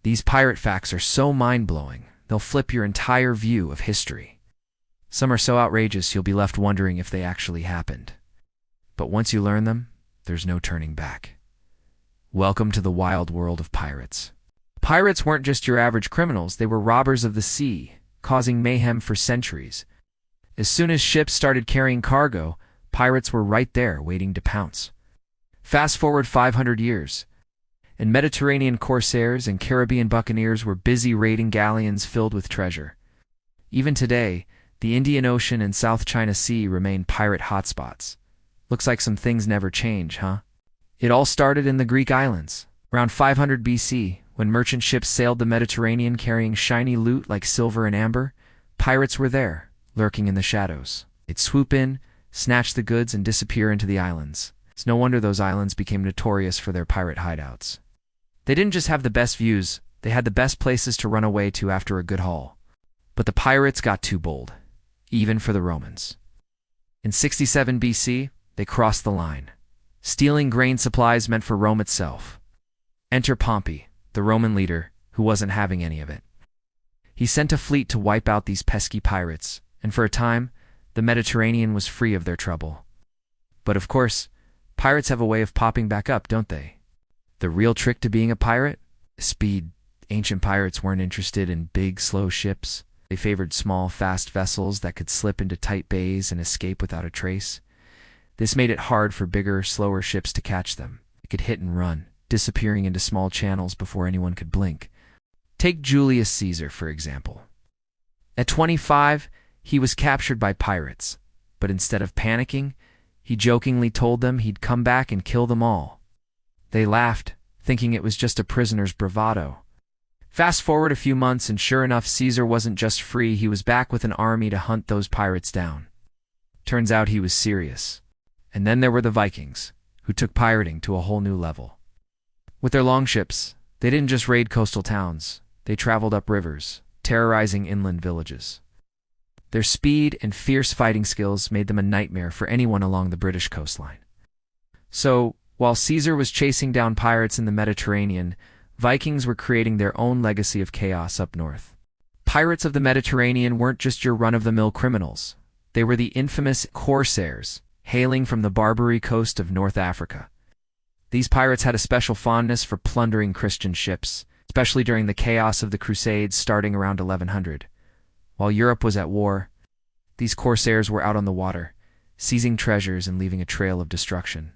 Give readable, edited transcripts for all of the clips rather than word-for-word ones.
These pirate facts are so mind-blowing, they'll flip your entire view of history. Some are so outrageous you'll be left wondering if they actually happened. But once you learn them, there's no turning back. Welcome to the wild world of pirates. Pirates weren't just your average criminals, they were robbers of the sea, causing mayhem for centuries. As soon as ships started carrying cargo, pirates were right there waiting to pounce. Fast forward 500 years, and Mediterranean corsairs and Caribbean buccaneers were busy raiding galleons filled with treasure. Even today, the Indian Ocean and South China Sea remain pirate hotspots. Looks like some things never change, huh? It all started in the Greek islands, around 500 BC, when merchant ships sailed the Mediterranean carrying shiny loot like silver and amber. Pirates were there, lurking in the shadows. They'd swoop in, snatch the goods, and disappear into the islands. It's no wonder those islands became notorious for their pirate hideouts. They didn't just have the best views, they had the best places to run away to after a good haul. But the pirates got too bold, even for the Romans. In 67 BC, they crossed the line, stealing grain supplies meant for Rome itself. Enter Pompey, the Roman leader, who wasn't having any of it. He sent a fleet to wipe out these pesky pirates, and for a time, the Mediterranean was free of their trouble. But of course, pirates have a way of popping back up, don't they? The real trick to being a pirate? Speed. Ancient pirates weren't interested in big, slow ships. They favored small, fast vessels that could slip into tight bays and escape without a trace. This made it hard for bigger, slower ships to catch them. They could hit and run, disappearing into small channels before anyone could blink. Take Julius Caesar, for example. At 25, he was captured by pirates, but instead of panicking, he jokingly told them he'd come back and kill them all. They laughed, thinking it was just a prisoner's bravado. Fast forward a few months, and sure enough, Caesar wasn't just free, he was back with an army to hunt those pirates down. Turns out he was serious. And then there were the Vikings, who took pirating to a whole new level. With their longships, they didn't just raid coastal towns, they traveled up rivers, terrorizing inland villages. Their speed and fierce fighting skills made them a nightmare for anyone along the British coastline. So, while Caesar was chasing down pirates in the Mediterranean, Vikings were creating their own legacy of chaos up north. Pirates of the Mediterranean weren't just your run-of-the-mill criminals. They were the infamous corsairs, hailing from the Barbary coast of North Africa. These pirates had a special fondness for plundering Christian ships, especially during the chaos of the Crusades starting around 1100. While Europe was at war, these corsairs were out on the water, seizing treasures and leaving a trail of destruction.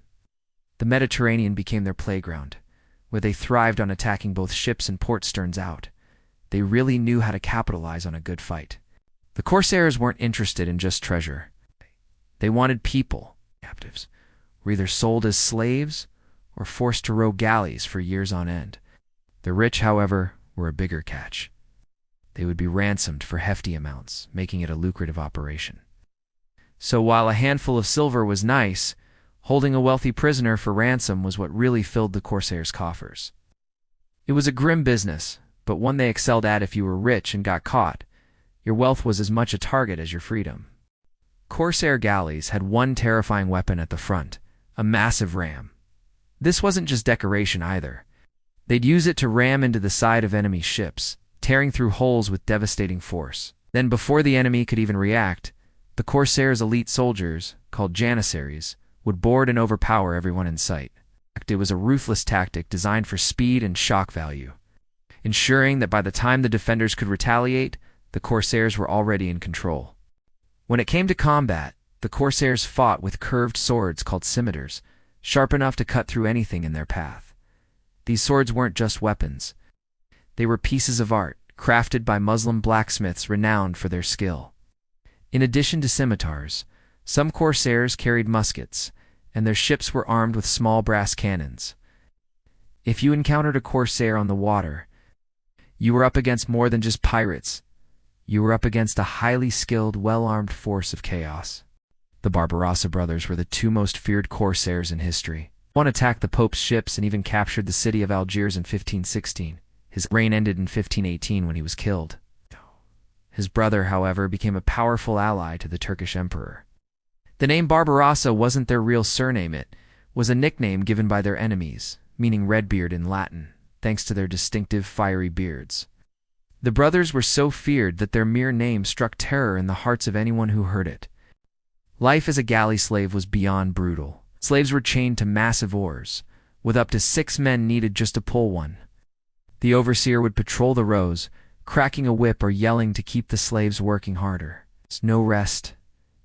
The Mediterranean became their playground, where they thrived on attacking both ships and port sterns out. They really knew how to capitalize on a good fight. The corsairs weren't interested in just treasure. They wanted people. Captives were either sold as slaves or forced to row galleys for years on end. The rich, however, were a bigger catch. They would be ransomed for hefty amounts, making it a lucrative operation. So while a handful of silver was nice, holding a wealthy prisoner for ransom was what really filled the corsairs' coffers. It was a grim business, but one they excelled at. If you were rich and got caught, your wealth was as much a target as your freedom. Corsair galleys had one terrifying weapon at the front, a massive ram. This wasn't just decoration either. They'd use it to ram into the side of enemy ships, tearing through holes with devastating force. Then before the enemy could even react, the corsairs' elite soldiers, called janissaries, would board and overpower everyone in sight. It was a ruthless tactic designed for speed and shock value, ensuring that by the time the defenders could retaliate, the corsairs were already in control. When it came to combat, the corsairs fought with curved swords called scimitars, sharp enough to cut through anything in their path. These swords weren't just weapons. They were pieces of art, crafted by Muslim blacksmiths renowned for their skill. In addition to scimitars, some corsairs carried muskets, and their ships were armed with small brass cannons. If you encountered a corsair on the water, you were up against more than just pirates. You were up against a highly skilled, well-armed force of chaos. The Barbarossa brothers were the two most feared corsairs in history. One attacked the Pope's ships and even captured the city of Algiers in 1516. His reign ended in 1518 when he was killed. His brother, however, became a powerful ally to the Turkish emperor. The name Barbarossa wasn't their real surname. It was a nickname given by their enemies, meaning Redbeard in Latin. thanks to their distinctive fiery beards. The brothers were so feared that their mere name struck terror in the hearts of anyone who heard it. Life as a galley slave was beyond brutal. Slaves were chained to massive oars, with up to 6 men needed just to pull one. The overseer would patrol the rows, cracking a whip or yelling to keep the slaves working harder. No rest,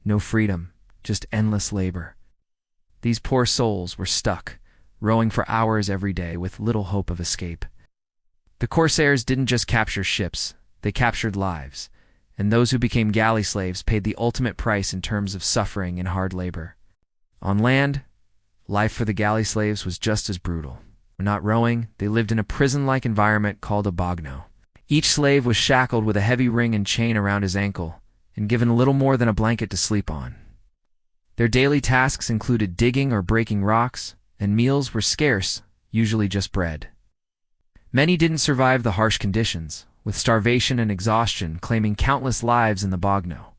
no freedom, just endless labor. These poor souls were stuck, rowing for hours every day with little hope of escape. The corsairs didn't just capture ships, they captured lives, and those who became galley slaves paid the ultimate price in terms of suffering and hard labor. On land, life for the galley slaves was just as brutal. When not rowing, they lived in a prison-like environment called a bogno. Each slave was shackled with a heavy ring and chain around his ankle, and given little more than a blanket to sleep on. Their daily tasks included digging or breaking rocks, and meals were scarce, usually just bread. Many didn't survive the harsh conditions, with starvation and exhaustion claiming countless lives in the bogno.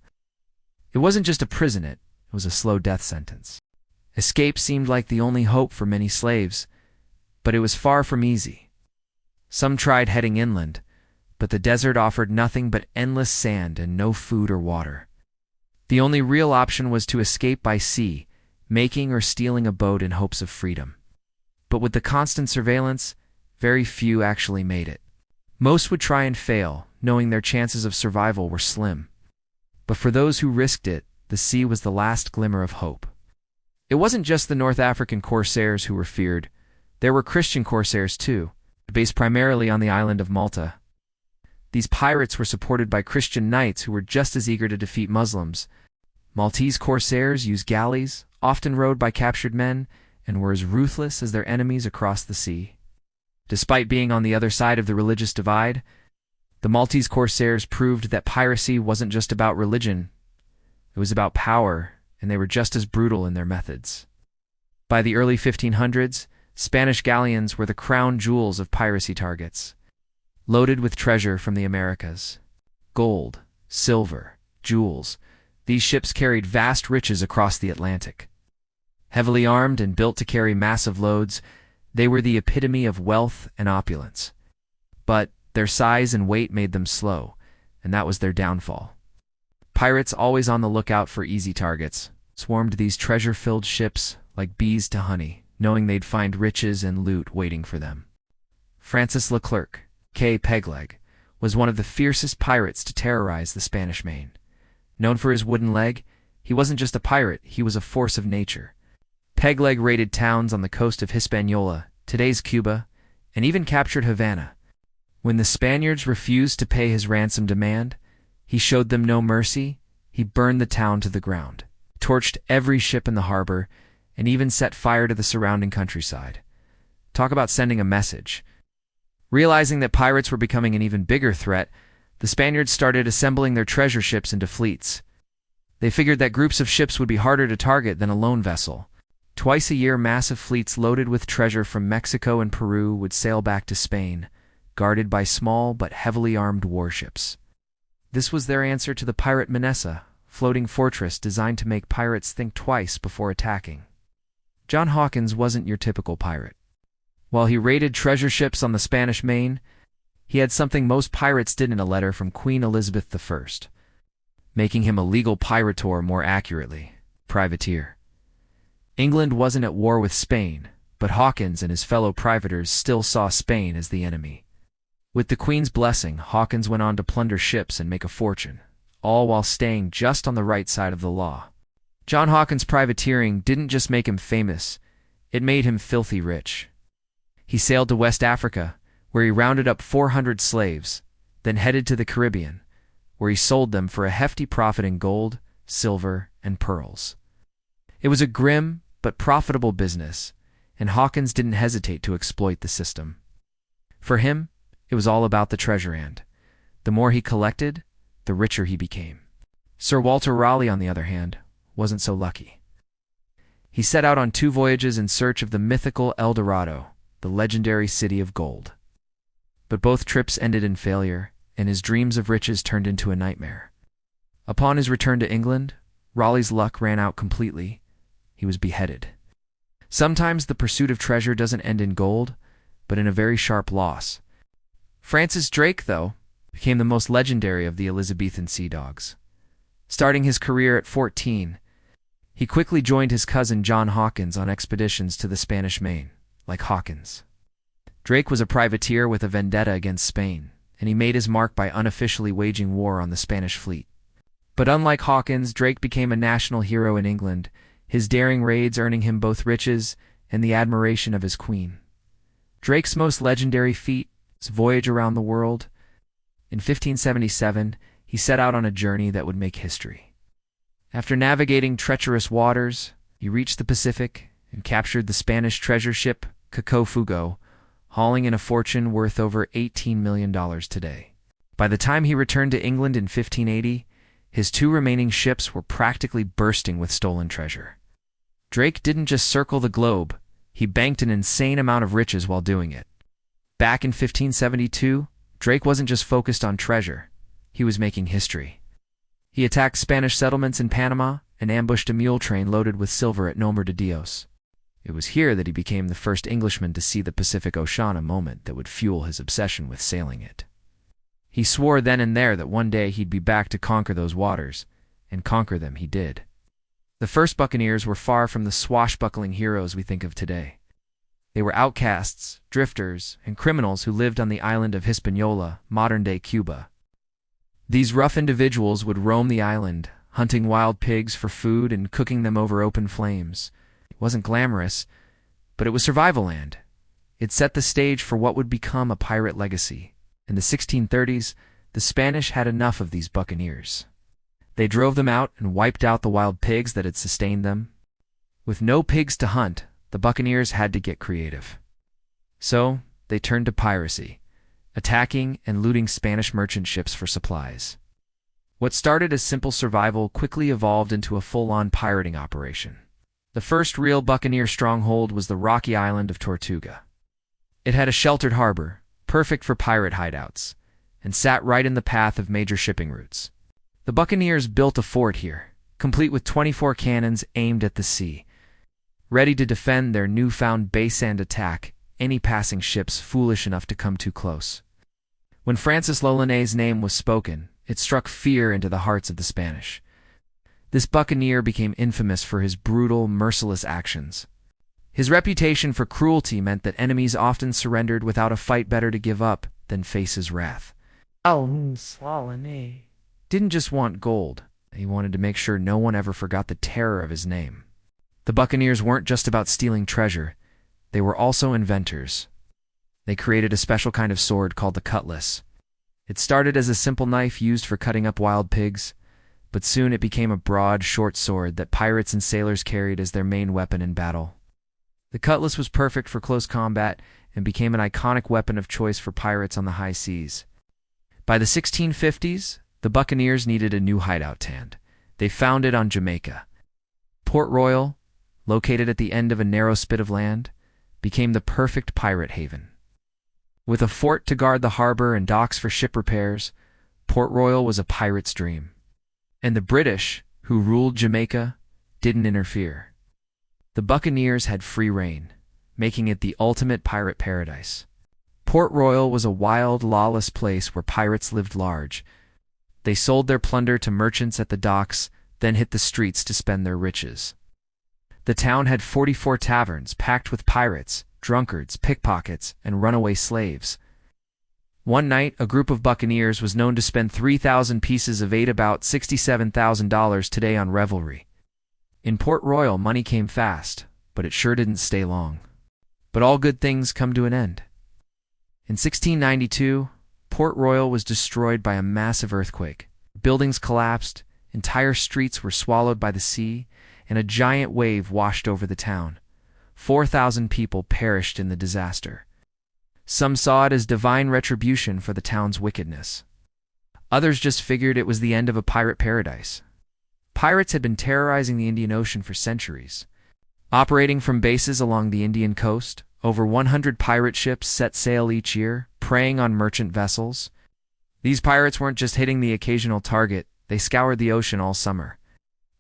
It wasn't just a prison, it was a slow death sentence. Escape seemed like the only hope for many slaves, but it was far from easy. Some tried heading inland, but the desert offered nothing but endless sand and no food or water. The only real option was to escape by sea, making or stealing a boat in hopes of freedom. But with the constant surveillance, very few actually made it. Most would try and fail, knowing their chances of survival were slim. But for those who risked it, the sea was the last glimmer of hope. It wasn't just the North African corsairs who were feared. There were Christian corsairs too, based primarily on the island of Malta. These pirates were supported by Christian knights who were just as eager to defeat Muslims. Maltese corsairs used galleys, often rowed by captured men, and were as ruthless as their enemies across the sea. Despite being on the other side of the religious divide, the Maltese corsairs proved that piracy wasn't just about religion. It was about power, and they were just as brutal in their methods. By the early 1500s, Spanish galleons were the crown jewels of piracy targets, loaded with treasure from the Americas. Gold, silver, jewels, these ships carried vast riches across the Atlantic. Heavily armed and built to carry massive loads, they were the epitome of wealth and opulence. But their size and weight made them slow, and that was their downfall. Pirates, always on the lookout for easy targets, swarmed these treasure-filled ships like bees to honey, knowing they'd find riches and loot waiting for them. Francis Leclerc, K. Pegleg, was one of the fiercest pirates to terrorize the Spanish Main. Known for his wooden leg, he wasn't just a pirate, he was a force of nature. Pegleg raided towns on the coast of Hispaniola, today's Cuba, and even captured Havana. When the Spaniards refused to pay his ransom demand, he showed them no mercy. He burned the town to the ground, torched every ship in the harbor, and even set fire to the surrounding countryside. Talk about sending a message. Realizing that pirates were becoming an even bigger threat, the Spaniards started assembling their treasure ships into fleets. They figured that groups of ships would be harder to target than a lone vessel. Twice a year, massive fleets loaded with treasure from Mexico and Peru would sail back to Spain, guarded by small but heavily armed warships. This was their answer to the pirate Manessa, floating fortress designed to make pirates think twice before attacking. John Hawkins wasn't your typical pirate. While he raided treasure ships on the Spanish Main, he had something most pirates did in a letter from Queen Elizabeth I, making him a legal pirator, more accurately, privateer. England wasn't at war with Spain, but Hawkins and his fellow privateers still saw Spain as the enemy. With the Queen's blessing, Hawkins went on to plunder ships and make a fortune, all while staying just on the right side of the law. John Hawkins' privateering didn't just make him famous, it made him filthy rich. He sailed to West Africa, where he rounded up 400 slaves, then headed to the Caribbean, where he sold them for a hefty profit in gold, silver, and pearls. It was a grim but profitable business, and Hawkins didn't hesitate to exploit the system. For him, it was all about the treasure end. The more he collected, the richer he became. Sir Walter Raleigh, on the other hand, wasn't so lucky. He set out on 2 voyages in search of the mythical El Dorado, the legendary city of gold. But both trips ended in failure, and his dreams of riches turned into a nightmare. Upon his return to England, Raleigh's luck ran out completely. He was beheaded. Sometimes the pursuit of treasure doesn't end in gold, but in a very sharp loss. Francis Drake, though, became the most legendary of the Elizabethan sea dogs. Starting his career at 14, he quickly joined his cousin John Hawkins on expeditions to the Spanish Main. Like Hawkins, Drake was a privateer with a vendetta against Spain, and he made his mark by unofficially waging war on the Spanish fleet. But unlike Hawkins, Drake became a national hero in England, his daring raids earning him both riches and the admiration of his queen. Drake's most legendary feat, his voyage around the world. In 1577, he set out on a journey that would make history. After navigating treacherous waters, he reached the Pacific and captured the Spanish treasure ship Cacofugo, hauling in a fortune worth over $18 million today. By the time he returned to England in 1580, his two remaining ships were practically bursting with stolen treasure. Drake didn't just circle the globe, he banked an insane amount of riches while doing it. Back in 1572, Drake wasn't just focused on treasure, he was making history. He attacked Spanish settlements in Panama and ambushed a mule train loaded with silver at Nombre de Dios. It was here that he became the first Englishman to see the Pacific Ocean, a moment that would fuel his obsession with sailing it. He swore then and there that one day he'd be back to conquer those waters, and conquer them he did. The first buccaneers were far from the swashbuckling heroes we think of today. They were outcasts, drifters, and criminals who lived on the island of Hispaniola, modern-day Cuba. These rough individuals would roam the island, hunting wild pigs for food and cooking them over open flames. It wasn't glamorous, but it was survival land. It set the stage for what would become a pirate legacy. In the 1630s, the Spanish had enough of these buccaneers. They drove them out and wiped out the wild pigs that had sustained them. With no pigs to hunt, the buccaneers had to get creative. So, they turned to piracy, attacking and looting Spanish merchant ships for supplies. What started as simple survival quickly evolved into a full-on pirating operation. The first real buccaneer stronghold was the rocky island of Tortuga. It had a sheltered harbor, perfect for pirate hideouts, and sat right in the path of major shipping routes. The buccaneers built a fort here, complete with 24 cannons aimed at the sea, ready to defend their newfound base and attack any passing ships foolish enough to come too close. When Francis L'Olonnais' name was spoken, it struck fear into the hearts of the Spanish. This buccaneer became infamous for his brutal, merciless actions. His reputation for cruelty meant that enemies often surrendered without a fight, better to give up than face his wrath. L'Olonnais didn't just want gold, he wanted to make sure no one ever forgot the terror of his name. The buccaneers weren't just about stealing treasure, they were also inventors. They created a special kind of sword called the cutlass. It started as a simple knife used for cutting up wild pigs, but soon it became a broad, short sword that pirates and sailors carried as their main weapon in battle. The cutlass was perfect for close combat and became an iconic weapon of choice for pirates on the high seas. By the 1650s, the buccaneers needed a new hideout, and they found it on Jamaica. Port Royal, located at the end of a narrow spit of land, became the perfect pirate haven. With a fort to guard the harbor and docks for ship repairs, Port Royal was a pirate's dream. And the British, who ruled Jamaica, didn't interfere. The buccaneers had free rein, making it the ultimate pirate paradise. Port Royal was a wild, lawless place where pirates lived large. They sold their plunder to merchants at the docks, then hit the streets to spend their riches. The town had 44 taverns packed with pirates, drunkards, pickpockets, and runaway slaves. One night, a group of buccaneers was known to spend 3,000 pieces of eight, about $67,000 today, on revelry. In Port Royal, money came fast, but it sure didn't stay long. But all good things come to an end. In 1692, Port Royal was destroyed by a massive earthquake. Buildings collapsed, entire streets were swallowed by the sea, and a giant wave washed over the town. 4,000 people perished in the disaster. Some saw it as divine retribution for the town's wickedness. Others just figured it was the end of a pirate paradise. Pirates had been terrorizing the Indian Ocean for centuries. Operating from bases along the Indian coast, over 100 pirate ships set sail each year, preying on merchant vessels. These pirates weren't just hitting the occasional target, they scoured the ocean all summer,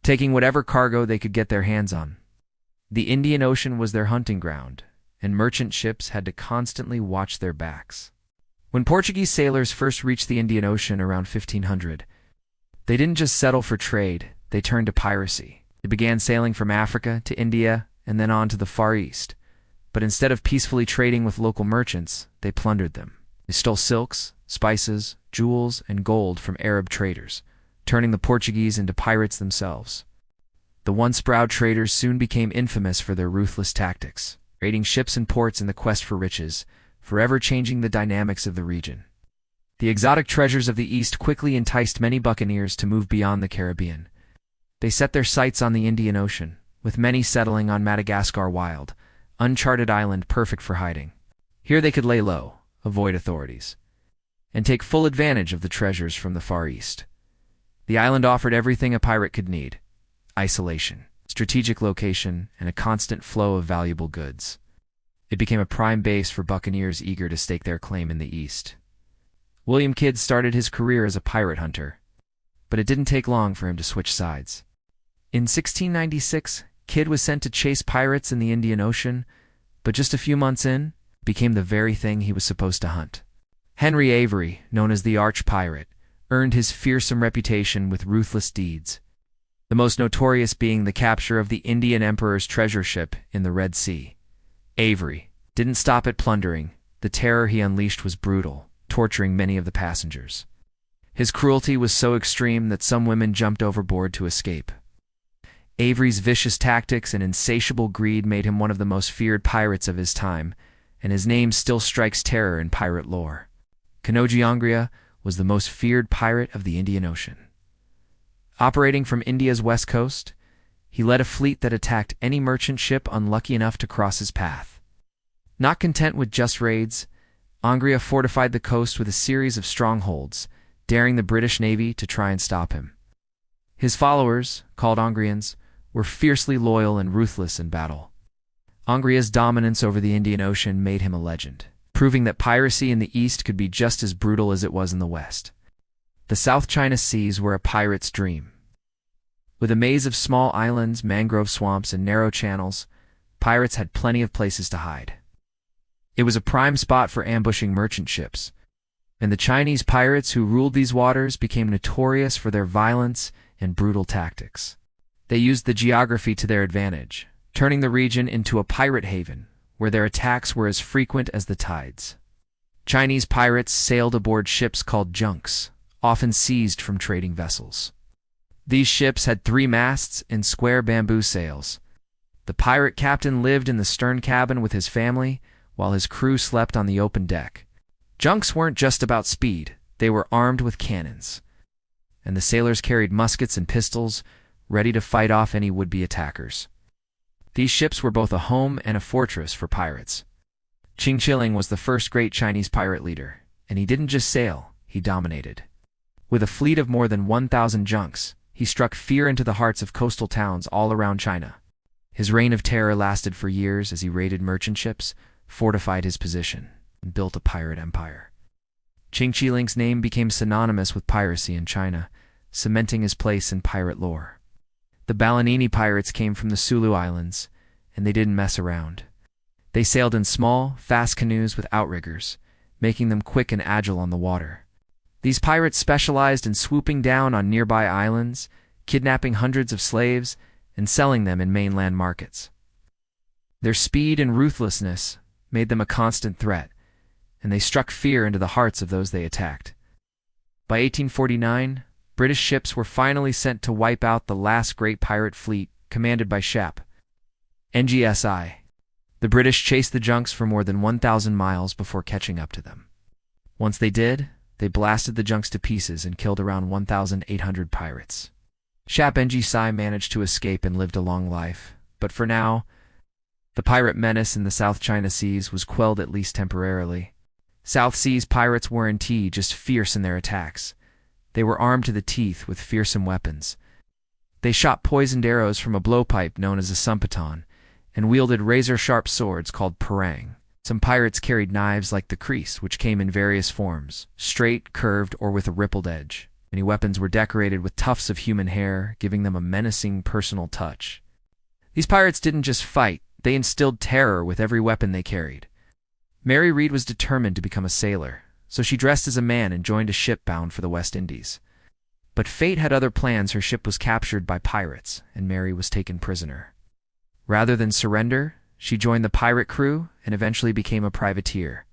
taking whatever cargo they could get their hands on. The Indian Ocean was their hunting ground, and merchant ships had to constantly watch their backs. When Portuguese sailors first reached the Indian Ocean around 1500, they didn't just settle for trade, they turned to piracy. They began sailing from Africa to India and then on to the Far East. But instead of peacefully trading with local merchants, they plundered them. They stole silks, spices, jewels, and gold from Arab traders, turning the Portuguese into pirates themselves. The once proud traders soon became infamous for their ruthless tactics, raiding ships and ports in the quest for riches, forever changing the dynamics of the region. The exotic treasures of the East quickly enticed many buccaneers to move beyond the Caribbean. They set their sights on the Indian Ocean, with many settling on Madagascar Wild, uncharted island perfect for hiding. Here they could lay low, avoid authorities, and take full advantage of the treasures from the Far East. The island offered everything a pirate could need: isolation, strategic location, and a constant flow of valuable goods. It became a prime base for buccaneers eager to stake their claim in the East. William Kidd started his career as a pirate hunter, but it didn't take long for him to switch sides. In 1696, Kidd was sent to chase pirates in the Indian Ocean, but just a few months in, became the very thing he was supposed to hunt. Henry Avery, known as the Arch-Pirate, earned his fearsome reputation with ruthless deeds, the most notorious being the capture of the Indian Emperor's treasure ship in the Red Sea. Avery didn't stop at plundering. The terror he unleashed was brutal, torturing many of the passengers. His cruelty was so extreme that some women jumped overboard to escape. Avery's vicious tactics and insatiable greed made him one of the most feared pirates of his time, and his name still strikes terror in pirate lore. Canoggiangria was the most feared pirate of the Indian Ocean. Operating from India's west coast, he led a fleet that attacked any merchant ship unlucky enough to cross his path. Not content with just raids, Angria fortified the coast with a series of strongholds, daring the British Navy to try and stop him. His followers, called Angrians, were fiercely loyal and ruthless in battle. Angria's dominance over the Indian Ocean made him a legend, proving that piracy in the East could be just as brutal as it was in the West. The South China Seas were a pirate's dream. With a maze of small islands, mangrove swamps, and narrow channels, pirates had plenty of places to hide. It was a prime spot for ambushing merchant ships, and the Chinese pirates who ruled these waters became notorious for their violence and brutal tactics. They used the geography to their advantage, turning the region into a pirate haven, where their attacks were as frequent as the tides. Chinese pirates sailed aboard ships called junks, often seized from trading vessels. These ships had 3 masts and square bamboo sails. The pirate captain lived in the stern cabin with his family, while his crew slept on the open deck. Junks weren't just about speed, they were armed with cannons, and the sailors carried muskets and pistols, ready to fight off any would-be attackers. These ships were both a home and a fortress for pirates. Ching Shih was the first great Chinese pirate leader, and he didn't just sail, he dominated. With a fleet of more than 1,000 junks, he struck fear into the hearts of coastal towns all around China. His reign of terror lasted for years as he raided merchant ships, fortified his position, and built a pirate empire. Ching Shih's name became synonymous with piracy in China, cementing his place in pirate lore. The Balanini pirates came from the Sulu Islands, and they didn't mess around. They sailed in small, fast canoes with outriggers, making them quick and agile on the water. These pirates specialized in swooping down on nearby islands, kidnapping hundreds of slaves, and selling them in mainland markets. Their speed and ruthlessness made them a constant threat, and they struck fear into the hearts of those they attacked. By 1849, British ships were finally sent to wipe out the last great pirate fleet, commanded by Shap. NGSI. The British chased the junks for more than 1,000 miles before catching up to them. Once they did, they blasted the junks to pieces and killed around 1,800 pirates. Shap NGSI managed to escape and lived a long life, but for now, the pirate menace in the South China Seas was quelled at least temporarily. South Seas pirates weren't just fierce in their attacks. They were armed to the teeth with fearsome weapons. They shot poisoned arrows from a blowpipe known as a sumpiton, and wielded razor-sharp swords called parang. Some pirates carried knives like the creese, which came in various forms, straight, curved, or with a rippled edge. Many weapons were decorated with tufts of human hair, giving them a menacing personal touch. These pirates didn't just fight, They instilled terror with every weapon they carried. Mary Read was determined to become a sailor, so she dressed as a man and joined a ship bound for the West Indies. But fate had other plans. Her ship was captured by pirates, and Mary was taken prisoner. Rather than surrender, she joined the pirate crew and eventually became a privateer.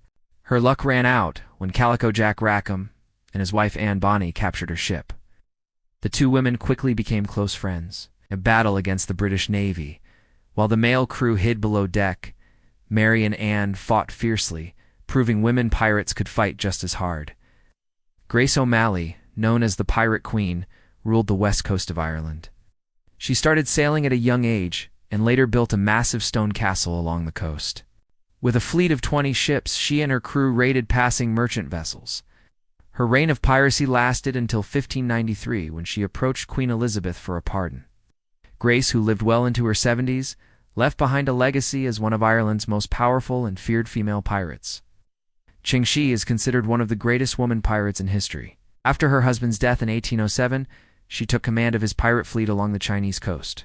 Her luck ran out when Calico Jack Rackham and his wife Anne Bonny captured her ship. The two women quickly became close friends. In a battle against the British Navy, while the male crew hid below deck, Mary and Anne fought fiercely, proving women pirates could fight just as hard. Grace O'Malley, known as the Pirate Queen, ruled the west coast of Ireland. She started sailing at a young age and later built a massive stone castle along the coast. With a fleet of 20 ships, she and her crew raided passing merchant vessels. Her reign of piracy lasted until 1593, when she approached Queen Elizabeth for a pardon. Grace, who lived well into her 70s, left behind a legacy as one of Ireland's most powerful and feared female pirates. Ching Shih is considered one of the greatest woman pirates in history. After her husband's death in 1807, she took command of his pirate fleet along the Chinese coast.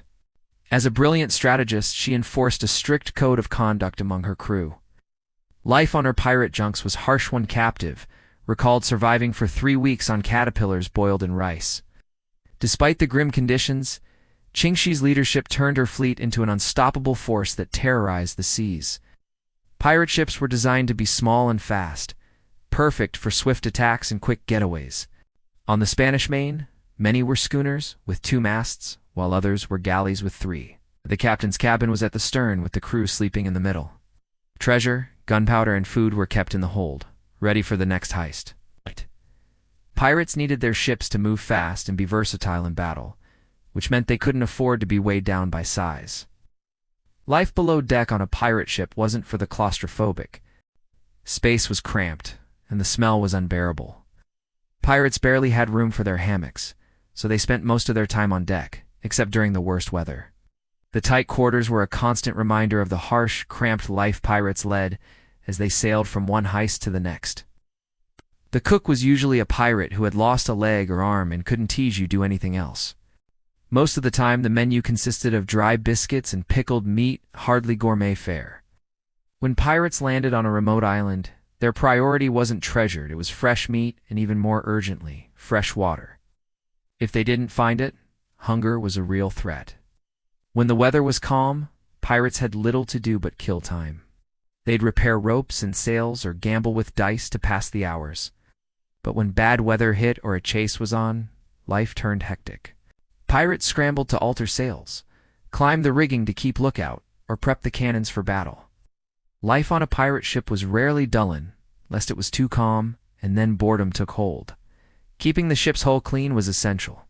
As a brilliant strategist, she enforced a strict code of conduct among her crew. Life on her pirate junks was harsh. One captive recalled surviving for 3 weeks on caterpillars boiled in rice. Despite the grim conditions, Ching Shih's leadership turned her fleet into an unstoppable force that terrorized the seas. Pirate ships were designed to be small and fast, perfect for swift attacks and quick getaways. On the Spanish Main, many were schooners with 2 masts, while others were galleys with 3. The captain's cabin was at the stern, with the crew sleeping in the middle. Treasure, gunpowder, and food were kept in the hold, ready for the next heist. Pirates needed their ships to move fast and be versatile in battle, which meant they couldn't afford to be weighed down by size. Life below deck on a pirate ship wasn't for the claustrophobic. Space was cramped, and the smell was unbearable. Pirates barely had room for their hammocks, so they spent most of their time on deck, except during the worst weather. The tight quarters were a constant reminder of the harsh, cramped life pirates led as they sailed from one heist to the next. The cook was usually a pirate who had lost a leg or arm and couldn't teach you do anything else. Most of the time, the menu consisted of dry biscuits and pickled meat, hardly gourmet fare. When pirates landed on a remote island, their priority wasn't treasure, it was fresh meat, and even more urgently, fresh water. If they didn't find it, hunger was a real threat. When the weather was calm, pirates had little to do but kill time. They'd repair ropes and sails or gamble with dice to pass the hours. But when bad weather hit or a chase was on, life turned hectic. Pirates scrambled to alter sails, climb the rigging to keep lookout, or prep the cannons for battle. Life on a pirate ship was rarely dulling, lest it was too calm, and then boredom took hold. Keeping the ship's hull clean was essential.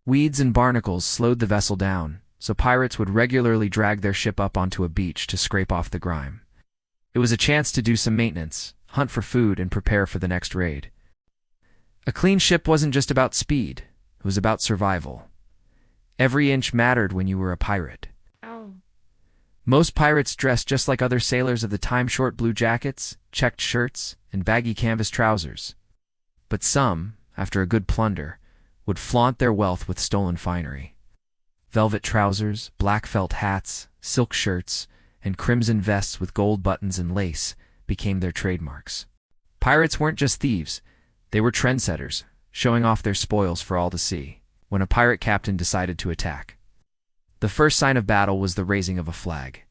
Weeds and barnacles slowed the vessel down, so pirates would regularly drag their ship up onto a beach to scrape off the grime. It was a chance to do some maintenance, hunt for food, and prepare for the next raid. A clean ship wasn't just about speed, it was about survival. Every inch mattered when you were a pirate. Most pirates dressed just like other sailors of the time: short blue jackets, checked shirts, and baggy canvas trousers. But some, after a good plunder, would flaunt their wealth with stolen finery. Velvet trousers, black felt hats, silk shirts, and crimson vests with gold buttons and lace became their trademarks. Pirates weren't just thieves, they were trendsetters, showing off their spoils for all to see. When a pirate captain decided to attack, the first sign of battle was the raising of a flag.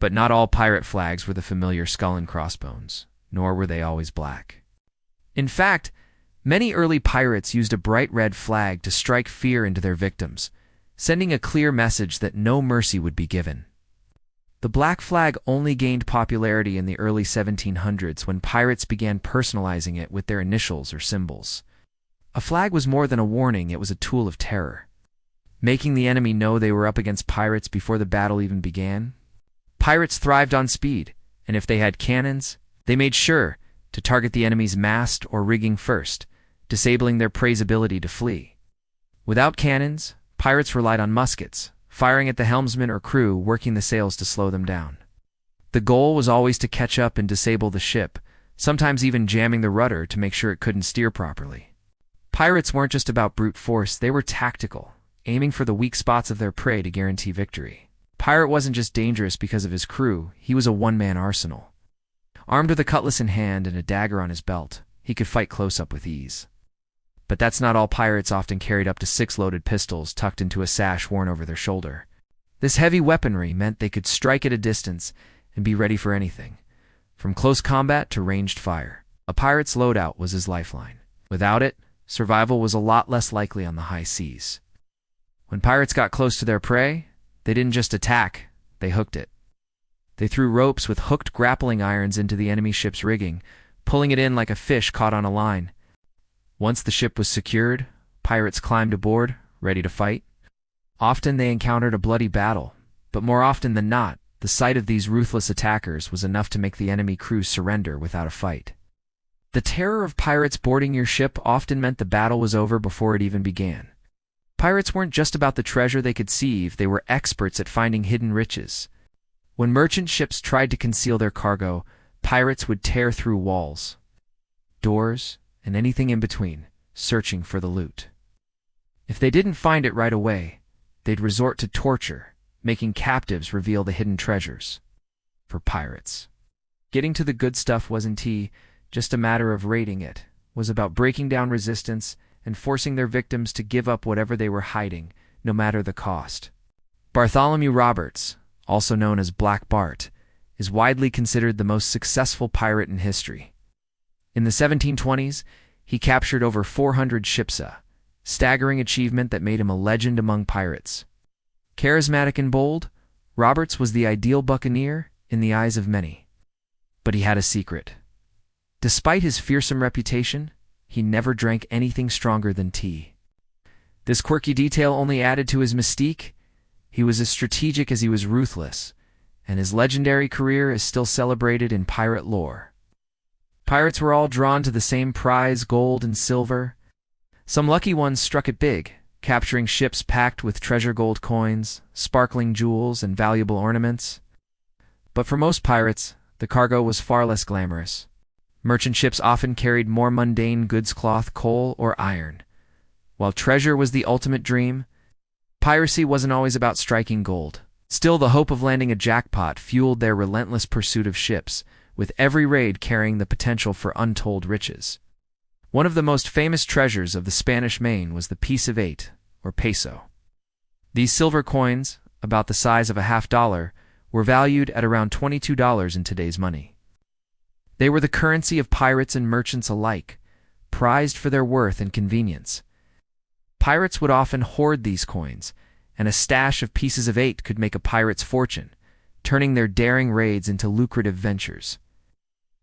But not all pirate flags were the familiar skull and crossbones, nor were they always black. In fact, many early pirates used a bright red flag to strike fear into their victims, sending a clear message that no mercy would be given. The black flag only gained popularity in the early 1700s when pirates began personalizing it with their initials or symbols. A flag was more than a warning, it was a tool of terror, making the enemy know they were up against pirates before the battle even began. Pirates thrived on speed, and if they had cannons, they made sure to target the enemy's mast or rigging first, disabling their prey's ability to flee. Without cannons, pirates relied on muskets, firing at the helmsman or crew working the sails to slow them down. The goal was always to catch up and disable the ship, sometimes even jamming the rudder to make sure it couldn't steer properly. Pirates weren't just about brute force, they were tactical, aiming for the weak spots of their prey to guarantee victory. Pirate wasn't just dangerous because of his crew, he was a one-man arsenal. Armed with a cutlass in hand and a dagger on his belt, he could fight close up with ease. But that's not all. Pirates often carried up to 6 loaded pistols tucked into a sash worn over their shoulder. This heavy weaponry meant they could strike at a distance and be ready for anything, from close combat to ranged fire. A pirate's loadout was his lifeline. Without it, survival was a lot less likely on the high seas. When pirates got close to their prey, they didn't just attack, they hooked it. They threw ropes with hooked grappling irons into the enemy ship's rigging, pulling it in like a fish caught on a line. Once the ship was secured, pirates climbed aboard, ready to fight. Often they encountered a bloody battle, but more often than not, the sight of these ruthless attackers was enough to make the enemy crew surrender without a fight. The terror of pirates boarding your ship often meant the battle was over before it even began. Pirates weren't just about the treasure they could seize, they were experts at finding hidden riches. When merchant ships tried to conceal their cargo, pirates would tear through walls, doors, and anything in between, searching for the loot. If they didn't find it right away, they'd resort to torture, making captives reveal the hidden treasures. For pirates, getting to the good stuff wasn't just a matter of raiding it. It was about breaking down resistance and forcing their victims to give up whatever they were hiding, no matter the cost. Bartholomew Roberts, also known as Black Bart, is widely considered the most successful pirate in history. In the 1720s, he captured over 400 ships, a staggering achievement that made him a legend among pirates. Charismatic and bold, Roberts was the ideal buccaneer in the eyes of many. But he had a secret. Despite his fearsome reputation, he never drank anything stronger than tea. This quirky detail only added to his mystique. He was as strategic as he was ruthless, and his legendary career is still celebrated in pirate lore. Pirates were all drawn to the same prize, gold and silver. Some lucky ones struck it big, capturing ships packed with treasure gold coins, sparkling jewels, and valuable ornaments. But for most pirates, the cargo was far less glamorous. Merchant ships often carried more mundane goods, cloth, coal, or iron. While treasure was the ultimate dream, piracy wasn't always about striking gold. Still, the hope of landing a jackpot fueled their relentless pursuit of ships, with every raid carrying the potential for untold riches. One of the most famous treasures of the Spanish Main was the piece of 8, or peso. These silver coins, about the size of a $50, were valued at around $22 in today's money. They were the currency of pirates and merchants alike, prized for their worth and convenience. Pirates would often hoard these coins, and a stash of pieces of 8 could make a pirate's fortune, turning their daring raids into lucrative ventures.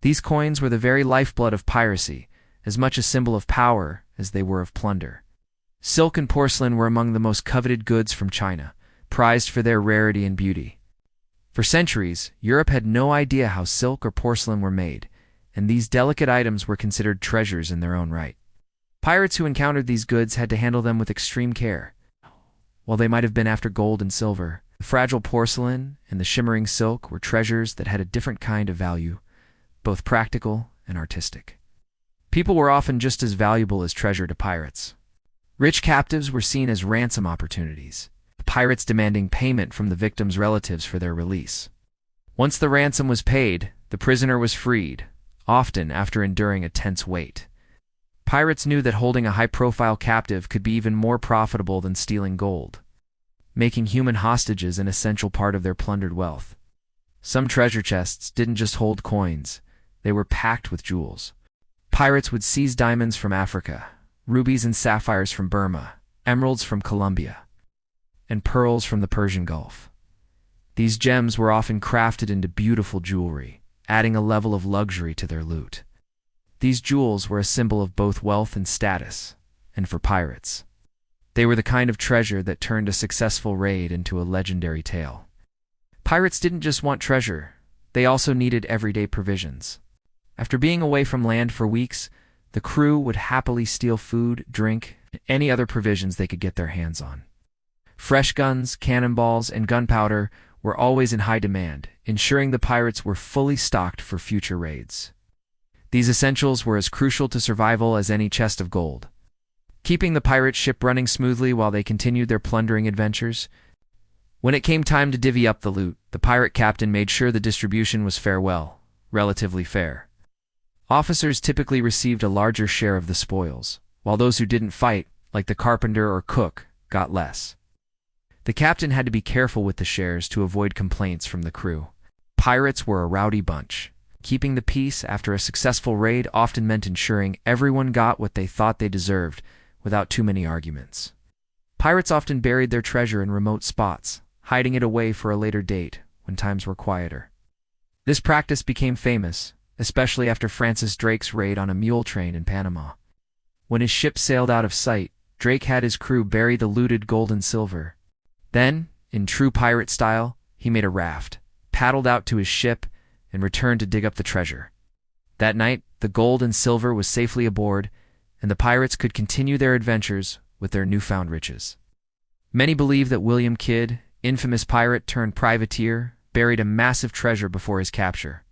These coins were the very lifeblood of piracy, as much a symbol of power as they were of plunder. Silk and porcelain were among the most coveted goods from China, prized for their rarity and beauty. For centuries, Europe had no idea how silk or porcelain were made, and these delicate items were considered treasures in their own right. Pirates who encountered these goods had to handle them with extreme care. While they might have been after gold and silver, the fragile porcelain and the shimmering silk were treasures that had a different kind of value, both practical and artistic. People were often just as valuable as treasure to pirates. Rich captives were seen as ransom opportunities, pirates demanding payment from the victim's relatives for their release. Once the ransom was paid, the prisoner was freed, often after enduring a tense wait. Pirates knew that holding a high-profile captive could be even more profitable than stealing gold, making human hostages an essential part of their plundered wealth. Some treasure chests didn't just hold coins, they were packed with jewels. Pirates would seize diamonds from Africa, rubies and sapphires from Burma, emeralds from Colombia, and pearls from the Persian Gulf. These gems were often crafted into beautiful jewelry, adding a level of luxury to their loot. These jewels were a symbol of both wealth and status, and for pirates, they were the kind of treasure that turned a successful raid into a legendary tale. Pirates didn't just want treasure, they also needed everyday provisions. After being away from land for weeks, the crew would happily steal food, drink, and any other provisions they could get their hands on. Fresh guns, cannonballs, and gunpowder were always in high demand, ensuring the pirates were fully stocked for future raids. These essentials were as crucial to survival as any chest of gold, keeping the pirate ship running smoothly while they continued their plundering adventures. When it came time to divvy up the loot, the pirate captain made sure the distribution was relatively fair. Officers typically received a larger share of the spoils, while those who didn't fight, like the carpenter or cook, got less. The captain had to be careful with the shares to avoid complaints from the crew. Pirates were a rowdy bunch. Keeping the peace after a successful raid often meant ensuring everyone got what they thought they deserved without too many arguments. Pirates often buried their treasure in remote spots, hiding it away for a later date when times were quieter. This practice became famous, especially after Francis Drake's raid on a mule train in Panama. When his ship sailed out of sight, Drake had his crew bury the looted gold and silver. Then, in true pirate style, he made a raft, paddled out to his ship, and returned to dig up the treasure. That night, the gold and silver was safely aboard, and the pirates could continue their adventures with their newfound riches. Many believe that William Kidd, infamous pirate turned privateer, buried a massive treasure before his capture.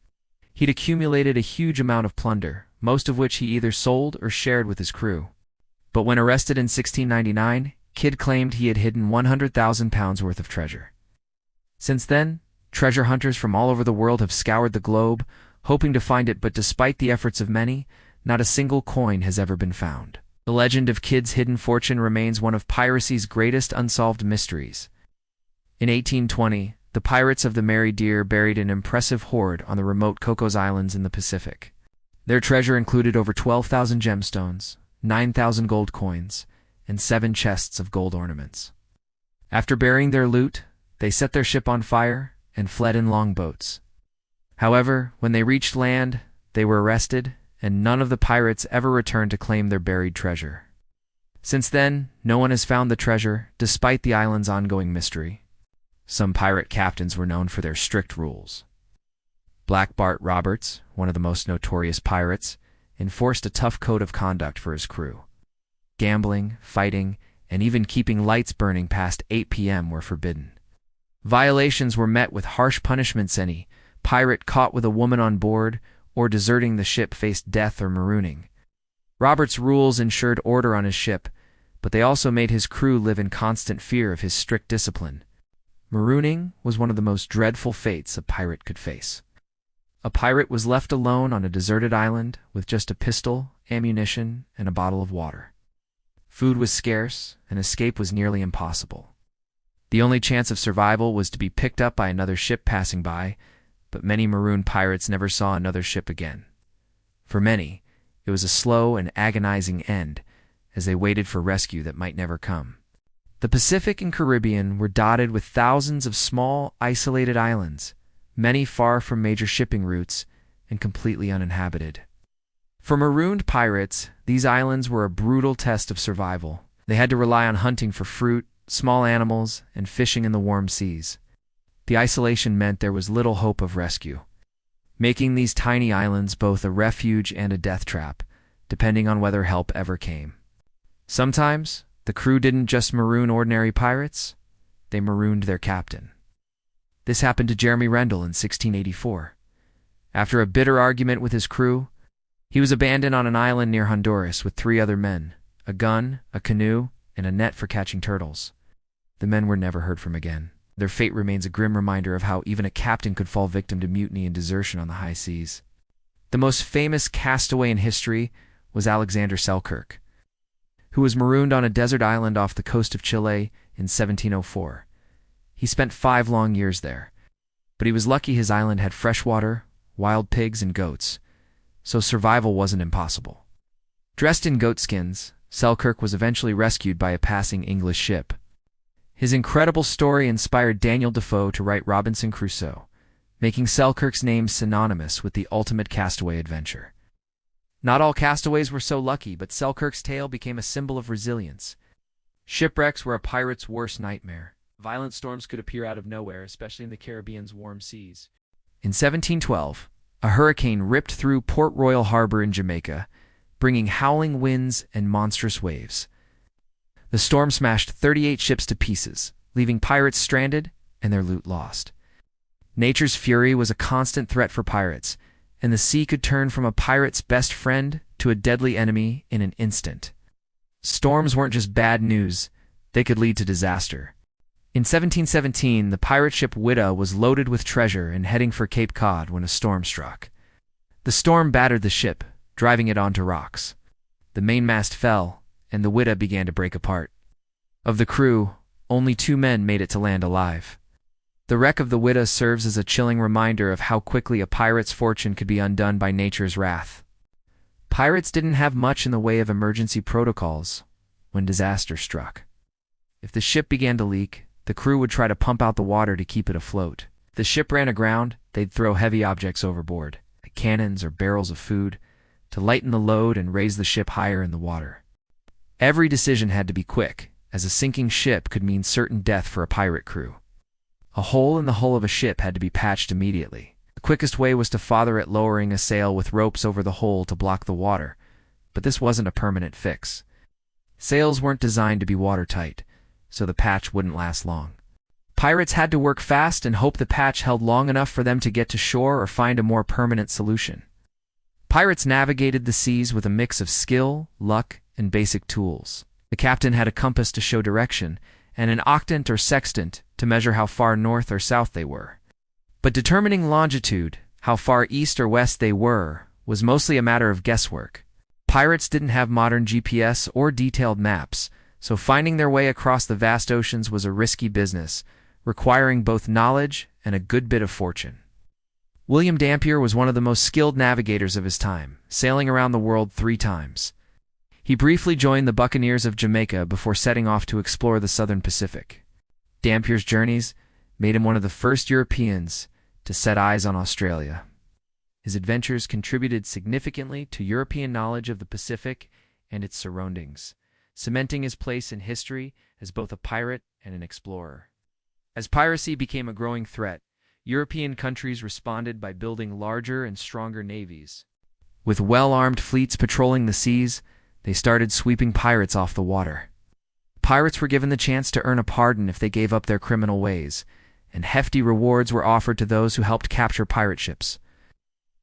He'd accumulated a huge amount of plunder, most of which he either sold or shared with his crew. But when arrested in 1699, Kidd claimed he had hidden 100,000 pounds worth of treasure. Since then, treasure hunters from all over the world have scoured the globe, hoping to find it, but despite the efforts of many, not a single coin has ever been found. The legend of Kidd's hidden fortune remains one of piracy's greatest unsolved mysteries. In 1820, the pirates of the Mary Deer buried an impressive hoard on the remote Cocos Islands in the Pacific. Their treasure included over 12,000 gemstones, 9,000 gold coins, and 7 chests of gold ornaments. After burying their loot, they set their ship on fire and fled in longboats. However, when they reached land, they were arrested, and none of the pirates ever returned to claim their buried treasure. Since then, no one has found the treasure, despite the island's ongoing mystery. Some pirate captains were known for their strict rules. Blackbeard Roberts, one of the most notorious pirates, enforced a tough code of conduct for his crew. Gambling, fighting, and even keeping lights burning past 8 p.m. were forbidden. Violations were met with harsh punishments. Any pirate caught with a woman on board or deserting the ship faced death or marooning. Roberts' rules ensured order on his ship, but they also made his crew live in constant fear of his strict discipline. Marooning was one of the most dreadful fates a pirate could face. A pirate was left alone on a deserted island with just a pistol, ammunition, and a bottle of water. Food was scarce, and escape was nearly impossible. The only chance of survival was to be picked up by another ship passing by, but many marooned pirates never saw another ship again. For many, it was a slow and agonizing end, as they waited for rescue that might never come. The Pacific and Caribbean were dotted with thousands of small, isolated islands, many far from major shipping routes and completely uninhabited. For marooned pirates, these islands were a brutal test of survival. They had to rely on hunting for fruit, small animals, and fishing in the warm seas. The isolation meant there was little hope of rescue, making these tiny islands both a refuge and a death trap, depending on whether help ever came. Sometimes, the crew didn't just maroon ordinary pirates, they marooned their captain. This happened to Jeremy Rendell in 1684. After a bitter argument with his crew, he was abandoned on an island near Honduras with 3 other men, a gun, a canoe, and a net for catching turtles. The men were never heard from again. Their fate remains a grim reminder of how even a captain could fall victim to mutiny and desertion on the high seas. The most famous castaway in history was Alexander Selkirk, who was marooned on a desert island off the coast of Chile in 1704. He spent 5 long years there, but he was lucky his island had fresh water, wild pigs, and goats, so survival wasn't impossible. Dressed in goatskins, Selkirk was eventually rescued by a passing English ship. His incredible story inspired Daniel Defoe to write Robinson Crusoe, making Selkirk's name synonymous with the ultimate castaway adventure. Not all castaways were so lucky, but Selkirk's tale became a symbol of resilience. Shipwrecks were a pirate's worst nightmare. Violent storms could appear out of nowhere, especially in the Caribbean's warm seas. In 1712, a hurricane ripped through Port Royal Harbor in Jamaica, bringing howling winds and monstrous waves. The storm smashed 38 ships to pieces, leaving pirates stranded and their loot lost. Nature's fury was a constant threat for pirates, and the sea could turn from a pirate's best friend to a deadly enemy in an instant. Storms weren't just bad news, they could lead to disaster. In 1717, the pirate ship Whydah was loaded with treasure and heading for Cape Cod when a storm struck. The storm battered the ship, driving it onto rocks. The mainmast fell, and the Whydah began to break apart. Of the crew, only 2 men made it to land alive. The wreck of the Whydah serves as a chilling reminder of how quickly a pirate's fortune could be undone by nature's wrath. Pirates didn't have much in the way of emergency protocols when disaster struck. If the ship began to leak, the crew would try to pump out the water to keep it afloat. If the ship ran aground, they'd throw heavy objects overboard, like cannons or barrels of food, to lighten the load and raise the ship higher in the water. Every decision had to be quick, as a sinking ship could mean certain death for a pirate crew. A hole in the hull of a ship had to be patched immediately. The quickest way was to father it lowering a sail with ropes over the hole to block the water, but this wasn't a permanent fix. Sails weren't designed to be watertight, so the patch wouldn't last long. Pirates had to work fast and hope the patch held long enough for them to get to shore or find a more permanent solution. Pirates navigated the seas with a mix of skill, luck, and basic tools. The captain had a compass to show direction, and an octant or sextant to measure how far north or south they were. But determining longitude, how far east or west they were, was mostly a matter of guesswork. Pirates didn't have modern GPS or detailed maps, so finding their way across the vast oceans was a risky business, requiring both knowledge and a good bit of fortune. William Dampier was one of the most skilled navigators of his time, sailing around the world 3 times. He briefly joined the buccaneers of Jamaica before setting off to explore the southern Pacific. Dampier's journeys made him one of the first Europeans to set eyes on Australia. His adventures contributed significantly to European knowledge of the Pacific and its surroundings, cementing his place in history as both a pirate and an explorer. As piracy became a growing threat, European countries responded by building larger and stronger navies. With well-armed fleets patrolling the seas, they started sweeping pirates off the water. Pirates were given the chance to earn a pardon if they gave up their criminal ways, and hefty rewards were offered to those who helped capture pirate ships.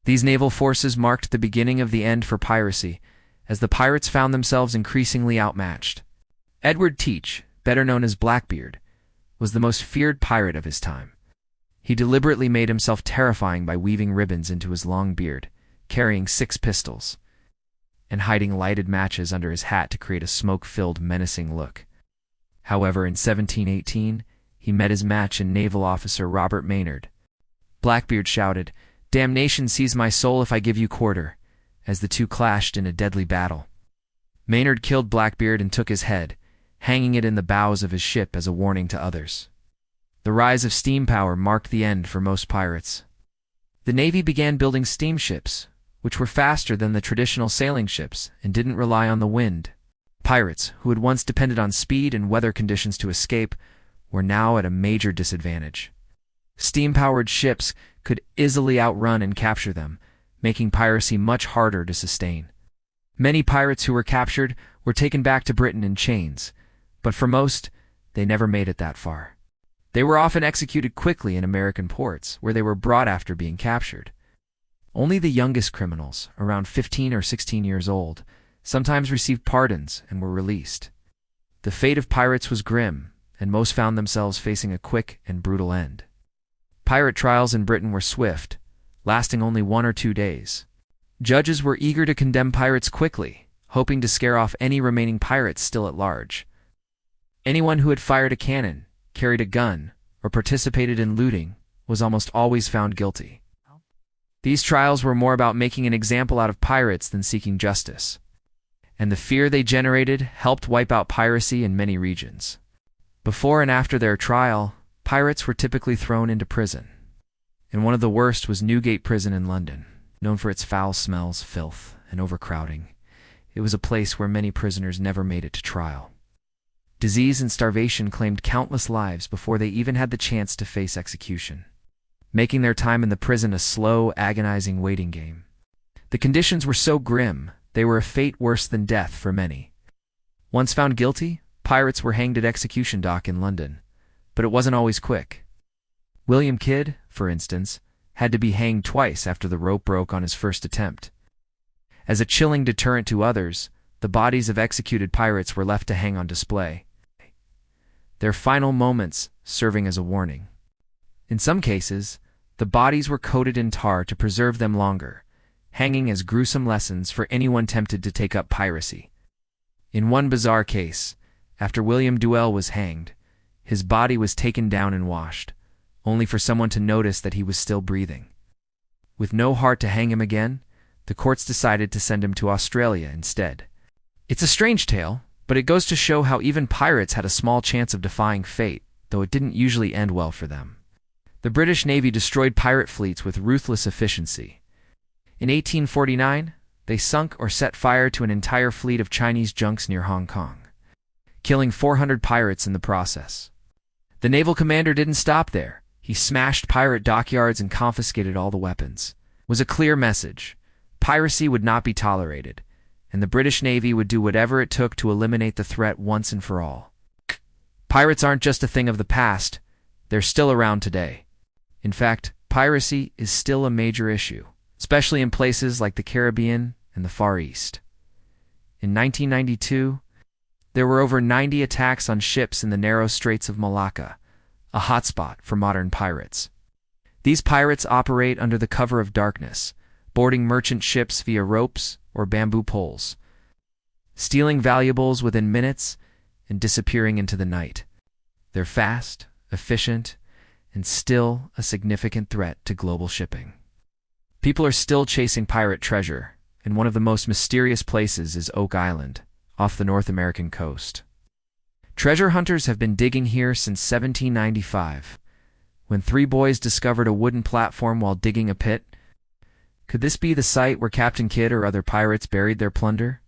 These naval forces marked the beginning of the end for piracy, as the pirates found themselves increasingly outmatched. Edward Teach, better known as Blackbeard, was the most feared pirate of his time. He deliberately made himself terrifying by weaving ribbons into his long beard, carrying 6 pistols, and hiding lighted matches under his hat to create a smoke-filled, menacing look. However, in 1718, he met his match in naval officer Robert Maynard. Blackbeard shouted, "Damnation seize my soul if I give you quarter," as the two clashed in a deadly battle. Maynard killed Blackbeard and took his head, hanging it in the bows of his ship as a warning to others. The rise of steam power marked the end for most pirates. The Navy began building steamships, which were faster than the traditional sailing ships and didn't rely on the wind. Pirates, who had once depended on speed and weather conditions to escape, were now at a major disadvantage. Steam-powered ships could easily outrun and capture them, making piracy much harder to sustain. Many pirates who were captured were taken back to Britain in chains, but for most, they never made it that far. They were often executed quickly in American ports, where they were brought after being captured. Only the youngest criminals, around 15 or 16 years old, sometimes received pardons and were released. The fate of pirates was grim, and most found themselves facing a quick and brutal end. Pirate trials in Britain were swift, lasting only 1 or 2 days. Judges were eager to condemn pirates quickly, hoping to scare off any remaining pirates still at large. Anyone who had fired a cannon, carried a gun, or participated in looting was almost always found guilty. These trials were more about making an example out of pirates than seeking justice, and the fear they generated helped wipe out piracy in many regions. Before and after their trial, pirates were typically thrown into prison, and one of the worst was Newgate Prison in London. Known for its foul smells, filth, and overcrowding, it was a place where many prisoners never made it to trial. Disease and starvation claimed countless lives before they even had the chance to face execution, making their time in the prison a slow, agonizing waiting game. The conditions were so grim, they were a fate worse than death for many. Once found guilty, pirates were hanged at Execution Dock in London, but it wasn't always quick. William Kidd, for instance, had to be hanged twice after the rope broke on his first attempt. As a chilling deterrent to others, the bodies of executed pirates were left to hang on display. Their final moments serving as a warning. In some cases, the bodies were coated in tar to preserve them longer, hanging as gruesome lessons for anyone tempted to take up piracy. In one bizarre case, after William Duell was hanged, his body was taken down and washed, only for someone to notice that he was still breathing. With no heart to hang him again, the courts decided to send him to Australia instead. It's a strange tale, but it goes to show how even pirates had a small chance of defying fate, though it didn't usually end well for them. The British Navy destroyed pirate fleets with ruthless efficiency. In 1849, they sunk or set fire to an entire fleet of Chinese junks near Hong Kong, killing 400 pirates in the process. The naval commander didn't stop there. He smashed pirate dockyards and confiscated all the weapons. It was a clear message. Piracy would not be tolerated, and the British Navy would do whatever it took to eliminate the threat once and for all. Pirates aren't just a thing of the past, they're still around today. In fact, piracy is still a major issue, especially in places like the Caribbean and the Far East. In 1992, there were over 90 attacks on ships in the narrow Straits of Malacca, a hotspot for modern pirates. These pirates operate under the cover of darkness, boarding merchant ships via ropes or bamboo poles, stealing valuables within minutes and disappearing into the night. They're fast, efficient, and still a significant threat to global shipping. People are still chasing pirate treasure, and one of the most mysterious places is Oak Island, off the North American coast. Treasure hunters have been digging here since 1795, when 3 boys discovered a wooden platform while digging a pit. Could this be the site where Captain Kidd or other pirates buried their plunder?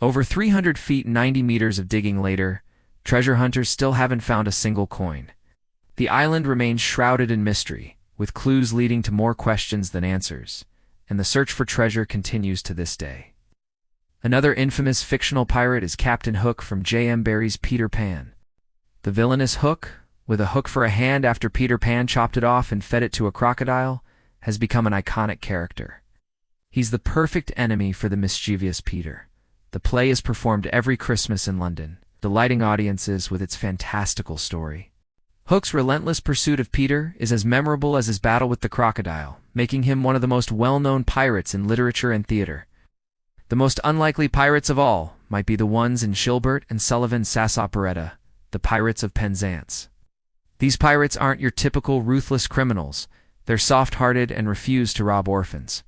Over 300 feet 90 meters of digging later, treasure hunters still haven't found a single coin. The island remains shrouded in mystery, with clues leading to more questions than answers, and the search for treasure continues to this day. Another infamous fictional pirate is Captain Hook from J.M. Barrie's Peter Pan. The villainous Hook, with a hook for a hand after Peter Pan chopped it off and fed it to a crocodile, has become an iconic character. He's the perfect enemy for the mischievous Peter. The play is performed every Christmas in London, delighting audiences with its fantastical story. Hook's relentless pursuit of Peter is as memorable as his battle with the crocodile, making him one of the most well-known pirates in literature and theater. The most unlikely pirates of all might be the ones in Gilbert and Sullivan's Sass operetta, the Pirates of Penzance. These pirates aren't your typical ruthless criminals. They're soft-hearted and refuse to rob orphans.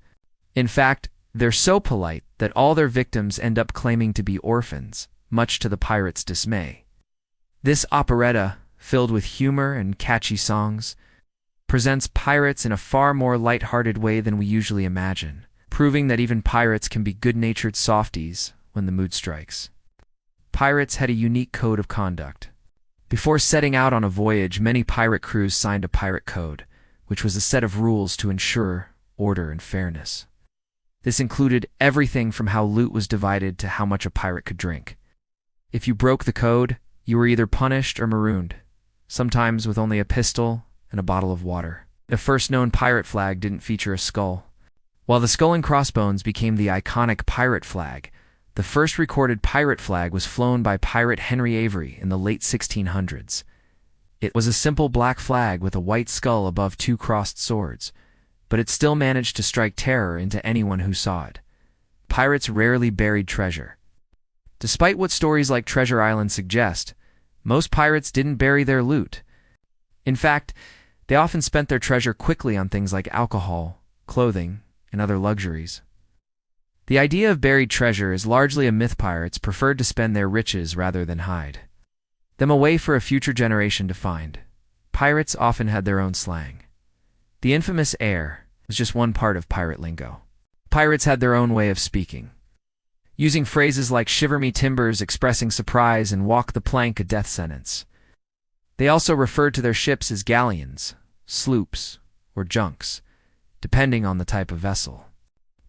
In fact, they're so polite that all their victims end up claiming to be orphans, much to the pirates' dismay. This operetta, filled with humor and catchy songs, presents pirates in a far more light-hearted way than we usually imagine, proving that even pirates can be good-natured softies when the mood strikes. Pirates had a unique code of conduct. Before setting out on a voyage, many pirate crews signed a pirate code, which was a set of rules to ensure order and fairness. This included everything from how loot was divided to how much a pirate could drink. If you broke the code, you were either punished or marooned, sometimes with only a pistol and a bottle of water. The first known pirate flag didn't feature a skull. While the skull and crossbones became the iconic pirate flag, the first recorded pirate flag was flown by pirate Henry Avery in the late 1600s. It was a simple black flag with a white skull above 2 crossed swords, but it still managed to strike terror into anyone who saw it. Pirates rarely buried treasure. Despite what stories like Treasure Island suggest, most pirates didn't bury their loot. In fact, they often spent their treasure quickly on things like alcohol, clothing, and other luxuries. The idea of buried treasure is largely a myth. Pirates preferred to spend their riches rather than hide them away for a future generation to find. Pirates often had their own slang. The infamous air was just one part of pirate lingo. Pirates had their own way of speaking, using phrases like "shiver me timbers" expressing surprise and "walk the plank" a death sentence. They also referred to their ships as galleons, sloops, or junks, depending on the type of vessel.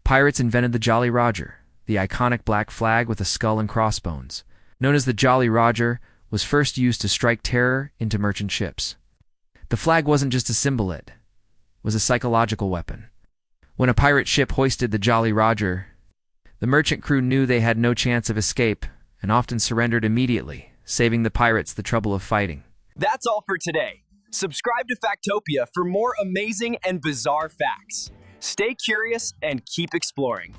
Pirates invented the Jolly Roger, the iconic black flag with a skull and crossbones. Known as the Jolly Roger, was first used to strike terror into merchant ships. The flag wasn't just a symbol, it was a psychological weapon. When a pirate ship hoisted the Jolly Roger, the merchant crew knew they had no chance of escape and often surrendered immediately, saving the pirates the trouble of fighting. That's all for today. Subscribe to Factopia for more amazing and bizarre facts. Stay curious and keep exploring.